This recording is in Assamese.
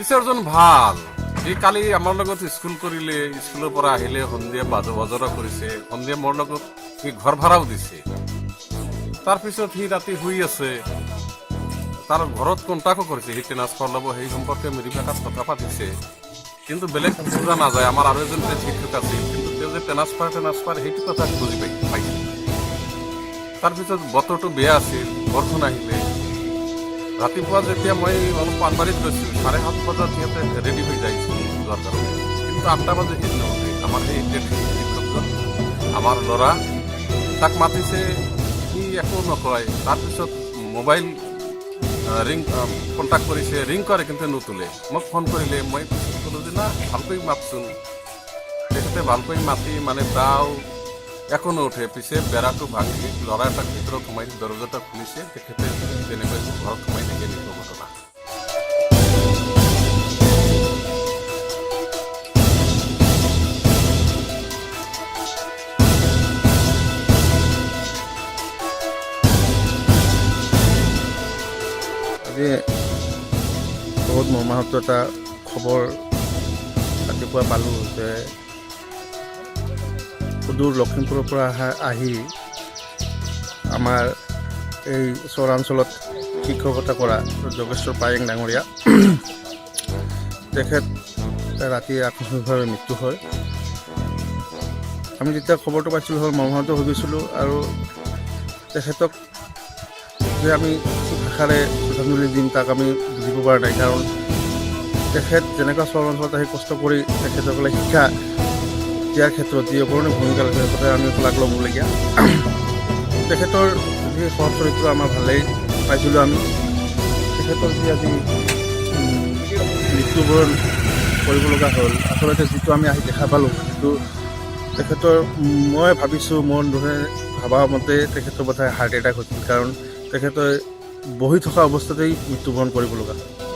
টিচাৰজন ভাল। এই কালি আমাৰ লগত স্কুল কৰিলে, স্কুলৰ পৰা আহিলে সন্ধিয়া বজাৰ কৰিছে, সন্ধিয়া মোৰ লগত সি ঘৰ ভাড়াও দিছে। তাৰপিছত সি ৰাতি শুই আছে, তাৰ ঘৰত কণ্টাক্টো কৰিছে, সি ট্ৰেন্সফাৰ ল'ব সেই সম্পৰ্কে মিৰিকাত কথা পাতিছে। কিন্তু বেলেগ বুজা নাযায়। আমাৰ আৰু এজন শিক্ষক আছিল, কিন্তু তেওঁ যে ট্ৰেন্সফাৰ সেইটো কথা বুজি পাইছে। তাৰপিছত বতৰটো বেয়া আছিল, বৰষুণ আহিলে। ৰাতিপুৱা যেতিয়া মই অলপ পানবাৰীত গৈছিলোঁ, 7:30 বজাত সিহঁতে ৰেডি হৈ যায় যোৱাৰ কাৰণে, কিন্তু 8টা বাজে সি নুঠে। আমাৰ সেই শিক্ষকজন, আমাৰ ল'ৰা তাক মাতিছে, সি একো নকয়। তাৰপিছত মোবাইল কণ্টেক্ট কৰিছে, ৰিং কৰে কিন্তু নুতুলে। মোক ফোন কৰিলে, মই ক'লোঁ যে না ভালকৈ মাতচোন। তেখেতে ভালকৈ মাতি মানে তাও একো নুঠে। পিছে বেৰাটো ভাঙি ল'ৰা এটাক ভিতৰত সোমাই দৰজাটা খুলিছে, তেখেতে তেনেকৈ ঘৰত সোমাই থাকে। এনেকুৱা ঘটনা। আজি বহুত মৰ্মাহত এটা খবৰ ৰাতিপুৱা পালোঁ যে সুদূৰ লখিমপুৰৰ পৰা আহি আমাৰ এই চৰাঞ্চলত শিক্ষকতা কৰা যোগেশ্বৰ পায়েং ডাঙৰীয়া, তেখেত ৰাতি আকস্মিকভাৱে মৃত্যু হয়। আমি যেতিয়া খবৰটো পাইছিলোঁ হ'ল মৰ্মাহত হৈ গৈছিলোঁ। আৰু তেখেতক যে আমি ভাষাৰে শ্ৰদ্ধাঞ্জলি দিম তাক আমি বুজিব পৰা নাই। কাৰণ তেখেত যেনেকুৱা চৰাঞ্চলত আহি কষ্ট কৰি তেখেতসকলে শিক্ষা দিয়াৰ ক্ষেত্ৰত যি অগ্ৰণী ভূমিকা লৈছে, তাতে আমি শলাগ ল'বলগীয়া। তেখেতৰ যি স্বভাৱ চৰিত্ৰ আমাৰ ভালেই পাইছিলোঁ। আমি তেখেতৰ যি আজি মৃত্যুবৰণ কৰিব লগা হ'ল, আচলতে যিটো আমি আহি দেখা পালোঁ, কিন্তু তেখেতৰ মই ভাবিছোঁ মোৰ ভবা মতে তেখেতৰ বোধহয় হাৰ্ট এটেক হৈছিল। কাৰণ তেখেতে বহি থকা অৱস্থাতেই মৃত্যুবৰণ কৰিব লগা হ'ল।